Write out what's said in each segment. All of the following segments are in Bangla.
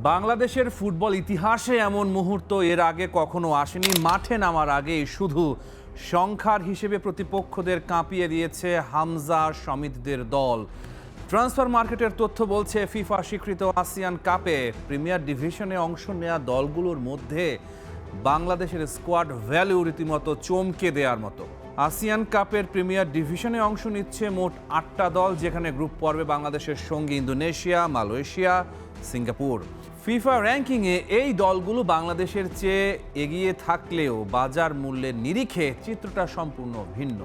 বাংলাদেশের ফুটবল ইতিহাসে এমন মুহূর্ত এর আগে কখনো আসেনি। মাঠে নামার আগেই শুধু সংখ্যার হিসেবে প্রতিপক্ষদের কাঁপিয়ে দিয়েছে হামজা সমিতদের দল। ট্রান্সফার মার্কেটের তথ্য বলছে ফিফা স্বীকৃত আসিয়ান কাপে প্রিমিয়ার ডিভিশনে অংশ নেওয়া দলগুলোর মধ্যে বাংলাদেশের স্কোয়াড ভ্যালু রীতিমতো চমকে দেওয়ার মতো। আসিয়ান কাপের প্রিমিয়ার ডিভিশনে অংশ নিচ্ছে মোট 8টা দল, যেখানে গ্রুপ পর্বে বাংলাদেশের সঙ্গে ইন্দোনেশিয়া, মালয়েশিয়া, সিঙ্গাপুর। ফিফা র্যাঙ্কিংয়ে এই দলগুলো বাংলাদেশের চেয়ে এগিয়ে থাকলেও বাজার মূল্যের নিরিখে চিত্রটা সম্পূর্ণ ভিন্ন।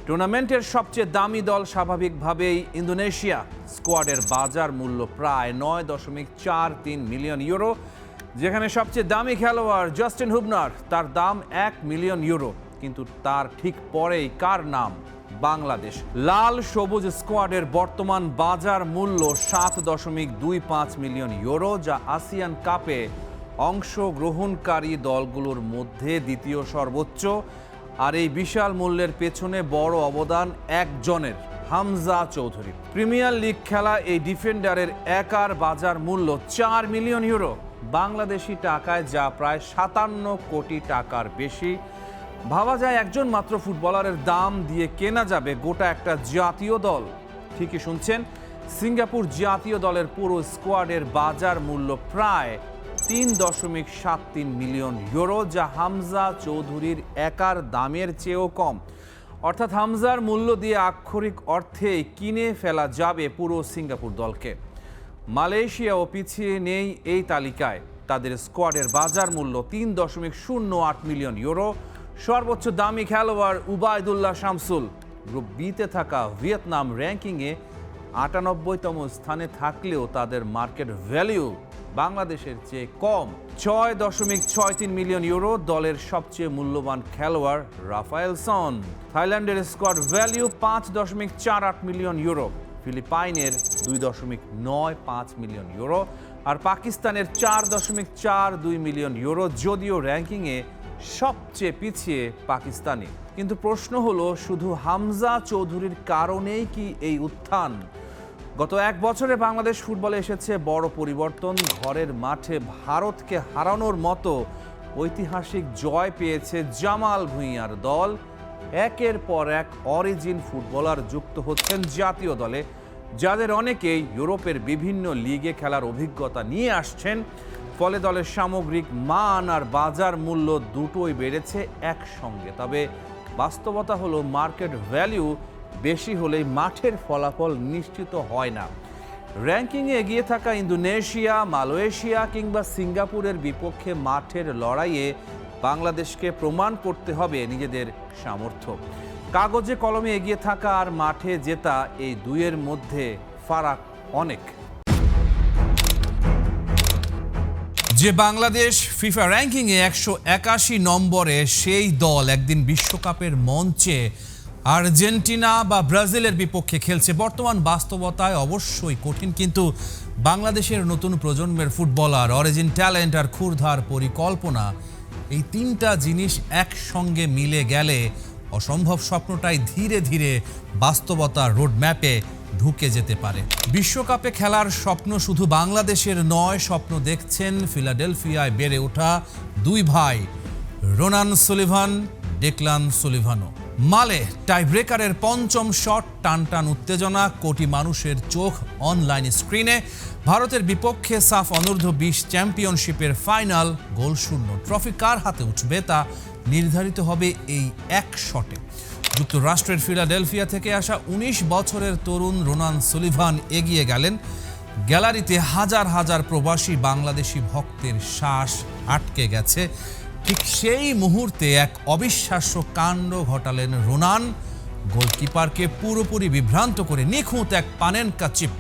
টুর্নামেন্টের সবচেয়ে দামি দল স্বাভাবিকভাবেই ইন্দোনেশিয়া। স্কোয়াডের বাজার মূল্য প্রায় 9.43 মিলিয়ন ইউরো, যেখানে সবচেয়ে দামি খেলোয়াড় জাস্টিন হুবনার, তার দাম 1 মিলিয়ন ইউরো। কিন্তু তার ঠিক পরেই কার নাম? বাংলাদেশ। লাল সবুজ স্কোয়াডের বর্তমান বাজার মূল্য 7.25 মিলিয়ন ইউরো, যা আসিয়ান কাপে অংশগ্রহণকারী দলগুলোর মধ্যে দ্বিতীয় সর্বোচ্চ। আর এই বিশাল মূল্যের পেছনে বড় অবদান একজনের, হামজা চৌধুরী। প্রিমিয়ার লিগ খেলা এই ডিফেন্ডারের একার বাজার মূল্য 4 মিলিয়ন ইউরো, বাংলাদেশি টাকায় যা প্রায় 57 কোটি টাকার বেশি। ভাবা যায় একজন মাত্র ফুটবলারের দাম দিয়ে কেনা যাবে গোটা একটা জাতীয় দল। ঠিকই শুনছেন, সিঙ্গাপুর জাতীয় দলের পুরো স্কোয়াডের বাজার মূল্য প্রায় 3.73 মিলিয়ন ইউরো, যা হামজা চৌধুরীর একার দামের চেয়েও কম। অর্থাৎ হামজার মূল্য দিয়ে আক্ষরিক অর্থেই কিনে ফেলা যাবে পুরো সিঙ্গাপুর দলকে। মালয়েশিয়াও পিছিয়ে নেই এই তালিকায়। তাদের স্কোয়াডের বাজার মূল্য 3.08 মিলিয়ন ইউরো। সর্বোচ্চ দামি খেলোয়াড় উবাইদুল্লাহ শামসুল। গ্রুপ বিতে থাকা ভিয়েতনাম র্যাঙ্কিংয়ে 98তম স্থানে থাকলেও তাদের মার্কেট ভ্যালু বাংলাদেশের চেয়ে কম, 6.63 মিলিয়ন ইউরো। দলের সবচেয়ে মূল্যবান খেলোয়াড় রাফায়েলসন। থাইল্যান্ডের স্কোয়াড ভ্যালু 5.48 মিলিয়ন ইউরো, ফিলিপাইনের 2.95 মিলিয়ন ইউরো, আর পাকিস্তানের 4.42 মিলিয়ন ইউরো। যদিও র্যাঙ্কিংয়ে সবচেয়ে পিছিয়ে পাকিস্তানি। কিন্তু প্রশ্ন হলো, শুধু হামজা চৌধুরীর কারণেই কি এই উত্থান? গত এক বছরে বাংলাদেশ ফুটবলে এসেছে বড় পরিবর্তন। ঘরের মাঠে ভারতকে হারানোর মতো ঐতিহাসিক জয় পেয়েছে জামাল ভুঁইয়ার দল। একের পর এক অরিজিন ফুটবলার যুক্ত হচ্ছেন জাতীয় দলে, যাদের অনেকেই ইউরোপের বিভিন্ন লিগে খেলার অভিজ্ঞতা নিয়ে আসছেন। ফলে দলের সামগ্রিক মান আর বাজার মূল্য দুটোই বেড়েছে একসঙ্গে। তবে বাস্তবতা হলো, মার্কেট ভ্যালু বেশি হলেই মাঠের ফলাফল নিশ্চিত হয় না। র্যাঙ্কিংয়ে এগিয়ে থাকা ইন্দোনেশিয়া, মালয়েশিয়া কিংবা সিঙ্গাপুরের বিপক্ষে মাঠের লড়াইয়ে বাংলাদেশকে প্রমাণ করতে হবে নিজেদের সামর্থ্য। কাগজে কলমে এগিয়ে থাকা আর মাঠে জেতা, এই দুইয়ের মধ্যে ফারাক অনেক। যে বাংলাদেশ ফিফা র্যাঙ্কিংয়ে 181 নম্বরে, সেই দল একদিন বিশ্বকাপের মঞ্চে আর্জেন্টিনা বা ব্রাজিলের বিপক্ষে খেলছে। বর্তমান বাস্তবতায় অবশ্যই কঠিন, কিন্তু বাংলাদেশের নতুন প্রজন্মের ফুটবলার, অরিজিন ট্যালেন্ট আর ক্ষুরধার পরিকল্পনা, এই তিনটা জিনিস একসঙ্গে মিলে গেলে অসম্ভব স্বপ্নটাই ধীরে ধীরে বাস্তবতার রোডম্যাপে ঢুকে যেতে পারে। বিশ্বকাপে খেলার স্বপ্ন শুধু বাংলাদেশের নয়, স্বপ্ন দেখছেন ফিলাডেলফিয়ায় বেড়ে ওঠা দুই ভাই, রোনান সুলিভান, ডেকলান সুলিভানো। মালে টাইব্রেকারের পঞ্চম শট, টানটান উত্তেজনা, কোটি মানুষের চোখ অনলাইন স্ক্রিনে। ভারতের বিপক্ষে সাফ অনূর্ধ্ব-20 চ্যাম্পিয়নশিপের ফাইনাল, গোলশূন্য। ট্রফি কার হাতে উঠবে তা নির্ধারিত হবে এই এক শটে। যুক্তরাষ্ট্রের ফিলাডেলফিয়া থেকে আসা 19 বছরের তরুণ রোনান সুলিভান এগিয়ে গেলেন। গ্যালারিতে হাজার হাজার প্রবাসী বাংলাদেশি ভক্তের শ্বাস আটকে গেছে। ঠিক সেই মুহূর্তে এক অবিশ্বাস্য কাণ্ড ঘটালেন রোনান। গোলকিপারকে পুরোপুরি বিভ্রান্ত করে নিখুঁত এক পানেনকা চিপ,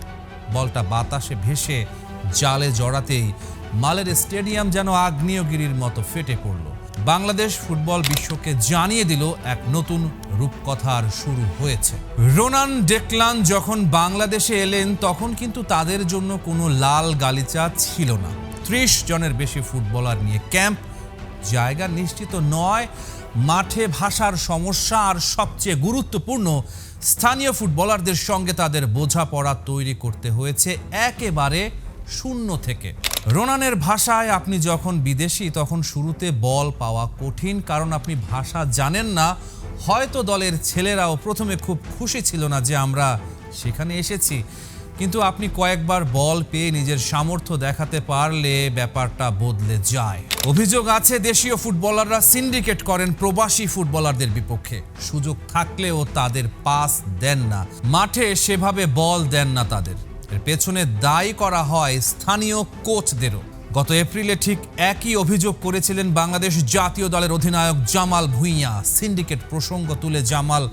বলটা বাতাসে ভেসে জালে জড়াতেই মালের স্টেডিয়াম যেন আগ্নেয়গিরির মতো ফেটে পড়ল। বাংলাদেশ ফুটবল বিশ্বকে জানিয়ে দিল, এক নতুন রূপকথার শুরু হয়েছে। রোনান, ডেকলান যখন বাংলাদেশে এলেন, তখন কিন্তু তাদের জন্য কোনো লাল গালিচা ছিল না। 30 জনের বেশি ফুটবলার নিয়ে ক্যাম্প, জায়গা নিশ্চিত নয়, মাঠে ভাষার সমস্যা, আর সবচেয়ে গুরুত্বপূর্ণ, স্থানীয় ফুটবলারদের সঙ্গে তাদের বোঝাপড়া তৈরি করতে হয়েছে একেবারে শূন্য থেকে। রোনানের ভাষায় আপনি যখন বিদেশি তখন শুরুতে বল পাওয়া কঠিন, কারণ আপনি ভাষা জানেন না। হয়তো দলের ছেলেরাও প্রথমে খুব খুশি ছিল না যে আমরা সেখানে এসেছি, কিন্তু আপনি কয়েকবার বল পেয়ে নিজের সামর্থ্য দেখাতে পারলে ব্যাপারটা বদলে যায়। অভিযোগ আছে দেশীয় ফুটবলাররা সিন্ডিকেট করেন প্রবাসী ফুটবলারদের বিপক্ষে। সুযোগ থাকলেও তাদের পাস দেন না, মাঠে সেভাবে বল দেন না তাদের। এর পেছনে দায়ী করা হয় স্থানীয় কোচদেরও। গত এপ্রিলে ঠিক একই অভিযোগ করেছিলেন বাংলাদেশ জাতীয় দলের অধিনায়ক জামাল ভুঁইয়া। সিন্ডিকেট প্রসঙ্গ তুলে জামাল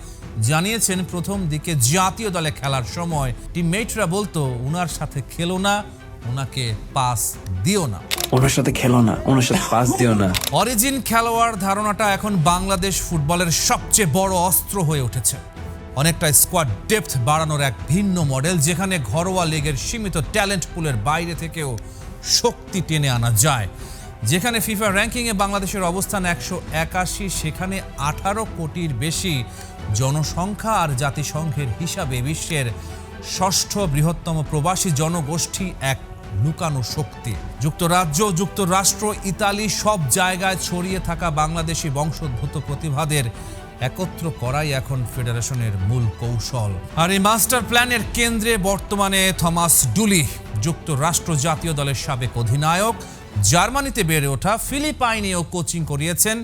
জানিয়েছেন, প্রথম দিকে জাতীয় দলে খেলার সময় টিমমেটরা বলতো উনার সাথে খেলো না, ওনাকে পাস দিও না, ওনার সাথে খেলো না, ওনার সাথে পাস দিও না। অরিজিন খেলোয়াড় ধারণাটা এখন বাংলাদেশ ফুটবলের সবচেয়ে বড় অস্ত্র হয়ে উঠেছে। অনেকটা স্কোয়াড ডেপথ বাড়ানোর এক ভিন্ন মডেল, যেখানে ঘরোয়া লিগের সীমিত ট্যালেন্ট পুলের বাইরে থেকেও শক্তি টেনে আনা যায়। যেখানে ফিফা র্যাঙ্কিংয়ে বাংলাদেশের অবস্থান 181, সেখানে 18 কোটির বেশি জনসংখ্যা আর জাতিসংঘের হিসাবে বিশ্বের 6ষ্ঠ বৃহত্তম প্রবাসী জনগোষ্ঠী এক লুকানো শক্তি। যুক্তরাজ্য, যুক্তরাষ্ট্র, ইতালি সব জায়গায় ছড়িয়ে থাকা বাংলাদেশি বংশোদ্ভূত প্রতিভাদের একত্র করাই এখন ফেডারেশনের মূল কৌশল। আর এই মাস্টার প্ল্যানের কেন্দ্রে বর্তমানে থমাস ডুলি, যুক্তরাষ্ট্র জাতীয় দলের সাবেক অধিনায়ক। জার্মানিতে বেড়ে ওঠা, ফিলিপাইনেও কোচিং করিয়েছেন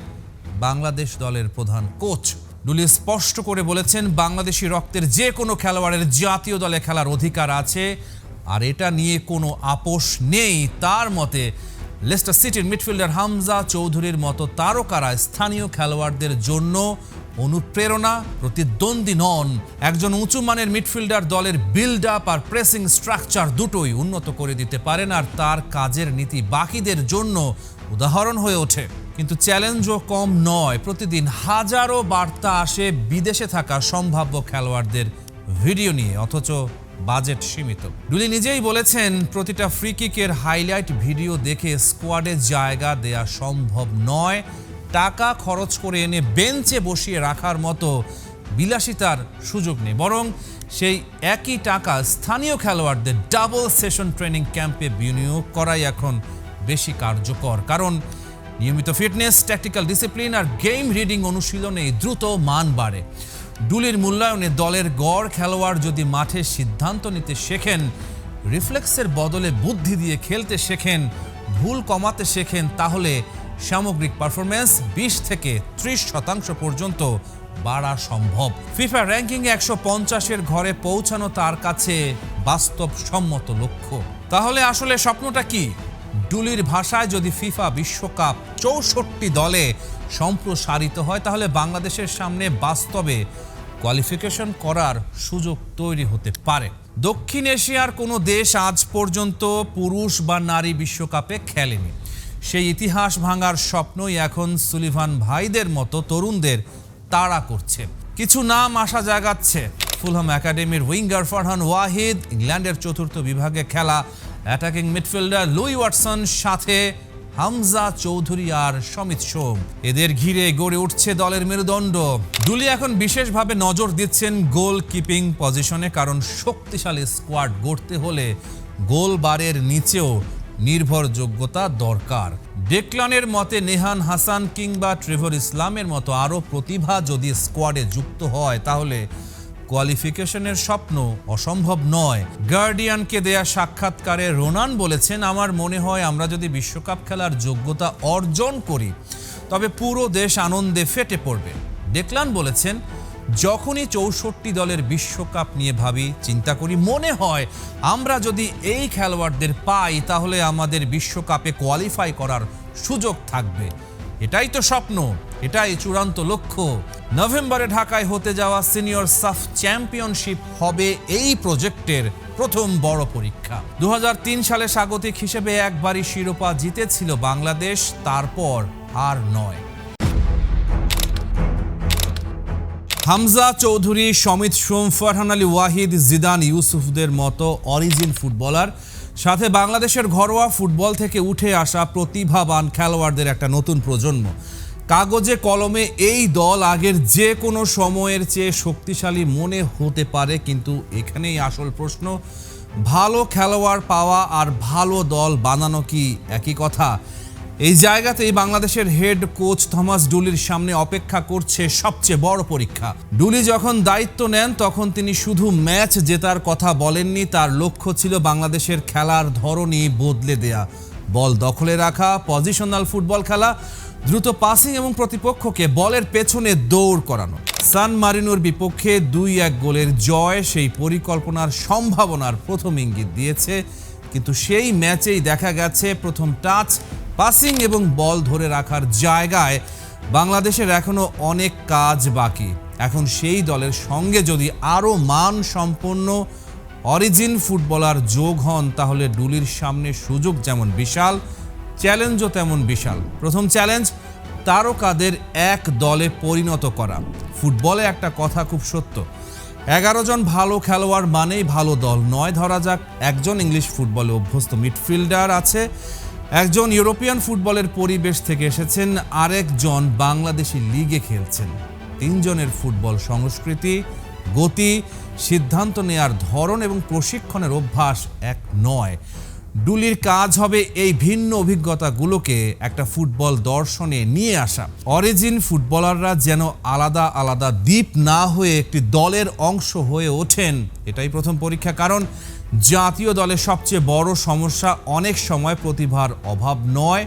বাংলাদেশ দলের প্রধান কোচ। ডুলি স্পষ্ট করে বলেছেন, বাংলাদেশি রক্তের যে কোনো খেলোয়াড়ের জাতীয় দলে খেলার অধিকার আছে, আর এটা নিয়ে কোনো আপোষ নেই। তার মতে লেস্টার সিটির মিডফিল্ডার হামজা চৌধুরীর মতো তারকারা স্থানীয় খেলোয়াড়দের জন্য অনুপ্রেরণা, প্রতিদ্বন্দ্বী নন। একজন উঁচু মানের মিডফিল্ডার দলের বিল্ড আপ আর প্রেসিং স্ট্রাকচার দুটোই উন্নত করে দিতে পারেন, আর তার কাজের নীতি বাকিদের জন্য উদাহরণ হয়ে ওঠে। কিন্তু চ্যালেঞ্জও কম নয়। প্রতিদিন হাজারো বার্তা আসে বিদেশে থাকা সম্ভাব্য খেলোয়াড়দের ভিডিও নিয়ে, অথচ বাজেট সীমিত। ডুলি নিজেই বলেছেন, প্রতিটা ফ্রি কিকের হাইলাইট ভিডিও দেখে স্কোয়াডে জায়গা দেয়া সম্ভব নয়। টাকা খরচ করে এনে বেঞ্চে বসিয়ে রাখার মতো বিলাসিতার সুযোগ নেই, বরং সেই একই টাকা স্থানীয় খেলোয়াড়দের ডাবল সেশন ট্রেনিং ক্যাম্পে বিনিয়োগ করাই এখন বেশি কার্যকর। কারণ নিয়মিত ফিটনেস, ট্যাকটিক্যাল ডিসিপ্লিন আর গেম রিডিং অনুশীলনে দ্রুত মান বাড়ে। ডুলির মূল্যায়নে দলের গড় খেলোয়াড় যদি মাঠে সিদ্ধান্ত নিতে শেখেন, রিফ্লেক্সের বদলে বুদ্ধি দিয়ে খেলতে শেখেন, ভুল কমাতে শেখেন, তাহলে সামগ্রিক পারফরমেন্স 20 থেকে 30% পর্যন্ত বাড়া সম্ভব। ফিফা র্যাঙ্কিংয়ে 150-এর ঘরে পৌঁছানো তার কাছে বাস্তবসম্মত লক্ষ্য। তাহলে আসলে স্বপ্নটা কি? ডুলির ভাষায়, যদি ফিফা বিশ্বকাপ 64 দলে সম্প্রসারিত হয়, তাহলে বাংলাদেশের সামনে বাস্তবে কোয়ালিফিকেশন করার সুযোগ তৈরি হতে পারে। দক্ষিণ এশিয়ার কোনো দেশ আজ পর্যন্ত পুরুষ বা নারী বিশ্বকাপে খেলেনি। সেই ইতিহাস ভাঙার স্বপ্নই এখন সুলিভান ভাইদের মতো তরুণদের তাড়া করছে। কিছু নাম আশা জাগাচ্ছে। ফুলহাম একাডেমির উইঙ্গার ফারহান ওয়াহিদ, ইংল্যান্ডের 4র্থ বিভাগে খেলা অ্যাটাকিং মিডফিল্ডার লুই ওয়াটসন, সাথে হামজা চৌধুরী আর সমিত সোম। এদের ঘিরে গড়ে উঠছে দলের মেরুদণ্ড। ডুলি এখন বিশেষভাবে নজর দিচ্ছেন গোল কিপিং পজিশনে, কারণ শক্তিশালী স্কোয়াড গড়তে হলে গোল বারের নিচেও নির্ভরযোগ্যতা দরকার। ডেকলানের মতে নেহান হাসান কিংবা ট্রেভর ইসলামের মতো আরও প্রতিভা যদি স্কোয়াডে যুক্ত হয়, তাহলে কোয়ালিফিকেশনের স্বপ্ন অসম্ভব নয়। গার্ডিয়ানকে দেয়া সাক্ষাৎকারে রোনান বলেছেন, আমার মনে হয় আমরা যদি বিশ্বকাপ খেলার যোগ্যতা অর্জন করি, তবে পুরো দেশ আনন্দে ফেটে পড়বে। ডেকলান বলেছেন, যখনই 64 দলের বিশ্বকাপ নিয়ে ভাবি, চিন্তা করি, মনে হয় আমরা যদি এই খেলোয়াড়দের পাই, তাহলে আমাদের বিশ্বকাপে কোয়ালিফাই করার সুযোগ থাকবে। এটাই তো স্বপ্ন, এটাই চূড়ান্ত লক্ষ্য। নভেম্বরে ঢাকায় হতে যাওয়া সিনিয়র সাফ চ্যাম্পিয়নশিপ হবে এই প্রজেক্টের প্রথম বড় পরীক্ষা। 2003 সালে স্বাগতিক হিসেবে একবারই শিরোপা জিতেছিল বাংলাদেশ, তারপর আর নয়। হামজা চৌধুরী, সমিত সোম, ফারহান আলী ওয়াহিদ, জিদান ইউসুফদের মতো অরিজিন ফুটবলার, সাথে বাংলাদেশের ঘরোয়া ফুটবল থেকে উঠে আসা প্রতিভাবান খেলোয়াড়দের একটা নতুন প্রজন্ম। কাগজে কলমে এই দল আগের যে কোনো সময়ের চেয়ে শক্তিশালী মনে হতে পারে, কিন্তু এখানেই আসল প্রশ্ন, ভালো খেলোয়াড় পাওয়া আর ভালো দল বানানো কি একই কথা? এই জায়গাতেই বাংলাদেশের হেড কোচ থমাস ডুলির সামনে অপেক্ষা করছে সবচেয়ে বড় পরীক্ষা। ডুলি যখন দায়িত্ব নেন তখন তিনি শুধু ম্যাচ জেতার কথা বলেননি, তার লক্ষ্য ছিল বাংলাদেশের খেলার ধরনই বদলে দেয়া। বল দখলে রাখা, পজিশনাল ফুটবল খেলা, দ্রুত পাসিং এবং প্রতিপক্ষকে বলের পেছনে দৌড় করানো। সান মারিনোর বিপক্ষে 2-1 গোলের জয় সেই পরিকল্পনার সম্ভাবনার প্রথম ইঙ্গিত দিয়েছে, কিন্তু সেই ম্যাচেই দেখা গেছে প্রথম টাচ, পাসিং এবং বল ধরে রাখার জায়গায় বাংলাদেশের এখনো অনেক কাজ বাকি। এখন সেই দলের সঙ্গে যদি আরও মানসম্পন্ন অরিজিন ফুটবলার যোগ হন তাহলে ডুলির সামনে সুযোগ যেমন বিশাল, চ্যালেঞ্জও তেমন বিশাল। প্রথম চ্যালেঞ্জ তারকাদের এক দলে পরিণত করা। ফুটবলে একটা কথা খুব সত্য, 11 জন ভালো খেলোয়াড় মানেই ভালো দল নয়। ধরা যাক একজন ইংলিশ ফুটবলে অভ্যস্ত মিডফিল্ডার আছে, একজন ইউরোপিয়ান ফুটবলের পরিবেশ থেকে এসেছেন, আরেকজন বাংলাদেশি লিগে খেলছেন। 3 জনের ফুটবল সংস্কৃতি, গতি, সিদ্ধান্ত নেয়ার ধরন এবং প্রশিক্ষণের অভ্যাস এক নয়। ডুলির কাজ হবে এই ভিন্ন অভিজ্ঞতাগুলোকে একটা ফুটবল দর্শনে নিয়ে আসা। অরিজিন ফুটবলাররা যেন আলাদা আলাদা দ্বীপ না হয়ে একটি দলের অংশ হয়ে ওঠেন, এটাই প্রথম পরীক্ষা। কারণ জাতীয় দলের সবচেয়ে বড় সমস্যা অনেক সময় প্রতিভার অভাব নয়,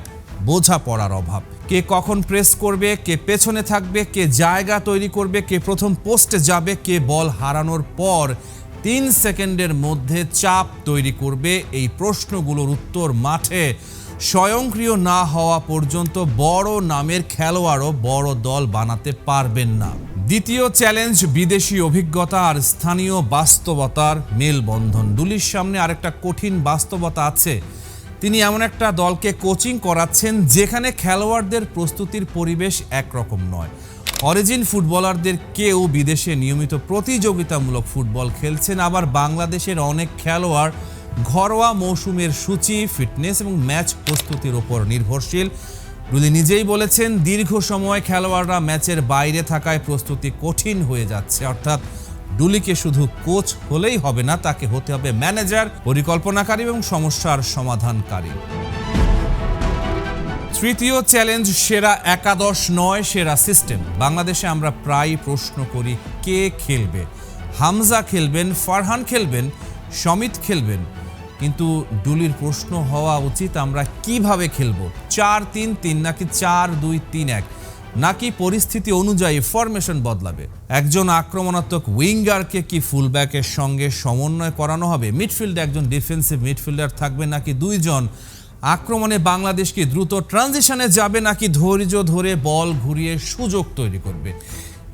বোঝাপড়ার অভাব। কে কখন প্রেস করবে, কে পেছনে থাকবে, কে জায়গা তৈরি করবে, কে প্রথম পোস্টে যাবে, কে বল হারানোর পর 3 সেকেন্ডের মধ্যে চাপ তৈরি করবে। এই প্রশ্নগুলোর উত্তর মাঠে স্বয়ংক্রিয় না হওয়া পর্যন্ত বড় নামের খেলোয়াড়ও বড় দল বানাতে পারবেন না। দ্বিতীয় চ্যালেঞ্জ বিদেশি অভিজ্ঞতা আর স্থানীয় বাস্তবতার মেলবন্ধন। ডুলির সামনে আরেকটা কঠিন বাস্তবতা আছে। তিনি এমন একটা দলকে কোচিং করাচ্ছেন যেখানে খেলোয়াড়দের প্রস্তুতির পরিবেশ একরকম নয়। অরিজিন ফুটবলারদের কেউ বিদেশে নিয়মিত প্রতিযোগিতামূলক ফুটবল খেলছেন, আবার বাংলাদেশের অনেক খেলোয়াড় ঘরোয়া মৌসুমের সূচি, ফিটনেস এবং ম্যাচ প্রস্তুতির ওপর নির্ভরশীল। ডুলি নিজেই বলেছেন দীর্ঘ সময় খেলোয়াড়রা ম্যাচের বাইরে থাকায় প্রস্তুতি কঠিন হয়ে যাচ্ছে। অর্থাৎ ডুলিকে শুধু কোচ হলেই হবে না, তাকে হতে হবে ম্যানেজার, পরিকল্পনাকারী এবং সমস্যার সমাধানকারী। তৃতীয় চ্যালেঞ্জ সেরা একাদশ নয়, সেরা সিস্টেম। বাংলাদেশে আমরা প্রায় প্রশ্ন করি কে খেলবে। হামজা খেলবেন, ফারহান খেলবেন, সমিত খেলবেন, কিন্তু ডুলির প্রশ্ন হওয়া উচিত আমরা কিভাবে খেলবো। 4-3-3 নাকি 4-2-3-1, নাকি পরিস্থিতি অনুযায়ী ফরমেশন বদলাবে। একজন আক্রমণাত্মক উইঙ্গারকে কি ফুলব্যাকের সঙ্গে সমন্বয় করানো হবে? মিডফিল্ডে একজন ডিফেন্সিভ মিডফিল্ডার থাকবে নাকি 2 জন? আক্রমণে বাংলাদেশ কি দ্রুত ট্রানজিশনে যাবে নাকি ধৈর্য ধরে বল ঘুরিয়ে সুযোগ তৈরি করবে?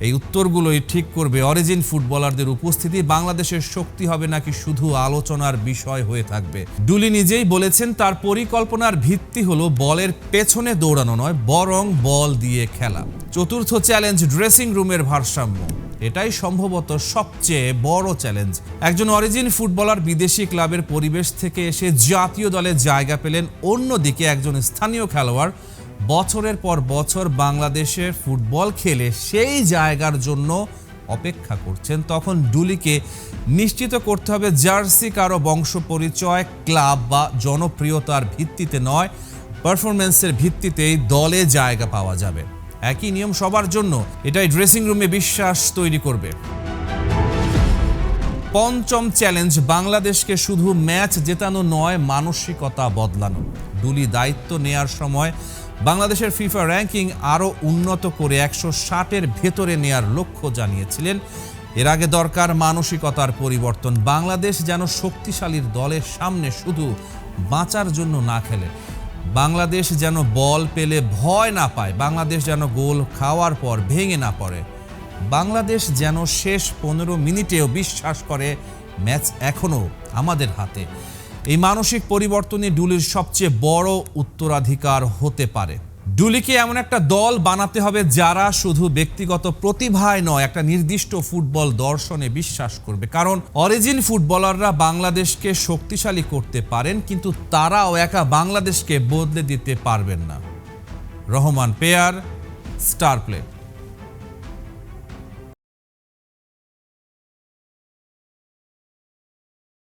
এই উত্তরগুলোই ঠিক করবে অরিজিন ফুটবলারদের উপস্থিতি বাংলাদেশের শক্তি হবে নাকি শুধু আলোচনার বিষয় হয়ে থাকবে। ডুলি নিজেই বলেছেন তার পরিকল্পনার ভিত্তি হলো বলের পেছনে দৌড়ানো নয়, বরং বল দিয়ে খেলা। চতুর্থ চ্যালেঞ্জ ড্রেসিং রুমের ভারসাম্য। এটাই সম্ভবত সবচেয়ে বড় চ্যালেঞ্জ। একজন অরিজিন ফুটবলার বিদেশি ক্লাবের পরিবেশ থেকে এসে জাতীয় দলে জায়গা পেলেন, অন্যদিকে একজন স্থানীয় খেলোয়াড় বছরের পর বছর বাংলাদেশের ফুটবল খেলে সেই জায়গার জন্য অপেক্ষা করছেন। তখন ডুলিকে নিশ্চিত করতে হবে জার্সি কারো বংশ পরিচয়, ক্লাব বা জনপ্রিয়তার ভিত্তিতে নয়, পারফরমেন্সের ভিত্তিতেই দলে জায়গা পাওয়া যাবে। একই নিয়ম সবার জন্য, এটাই ড্রেসিং রুমে বিশ্বাস তৈরি করবে। পঞ্চম চ্যালেঞ্জ বাংলাদেশকে শুধু ম্যাচ জেতানো নয়, মানসিকতা বদলানো। ডুলি দায়িত্ব নেয়ার সময় বাংলাদেশের ফিফা র্যাঙ্কিং আরও উন্নত করে 160-এর ভেতরে নেয়ার লক্ষ্য জানিয়েছিলেন। এর আগে দরকার মানসিকতার পরিবর্তন। বাংলাদেশ যেন শক্তিশালীর দলের সামনে শুধু বাঁচার জন্য না খেলে, বাংলাদেশ যেন বল পেলে ভয় না পায়, বাংলাদেশ যেন গোল খাওয়ার পর ভেঙে না পড়ে, বাংলাদেশ যেন শেষ 15 মিনিটেও বিশ্বাস করে ম্যাচ এখনও আমাদের হাতে। এই মানসিক পরিবর্তনই ডুলির সবচেয়ে বড় উত্তরাধিকার হতে পারে। ডুলিকে এমন একটা দল বানাতে হবে যারা শুধু ব্যক্তিগত প্রতিভায় নয়, একটা নির্দিষ্ট ফুটবল দর্শনে বিশ্বাস করবে। কারণ অরিজিন ফুটবলাররা বাংলাদেশকে শক্তিশালী করতে পারেন, কিন্তু তারাও একা বাংলাদেশকে বদলে দিতে পারবেন না। Rahman pair, star play.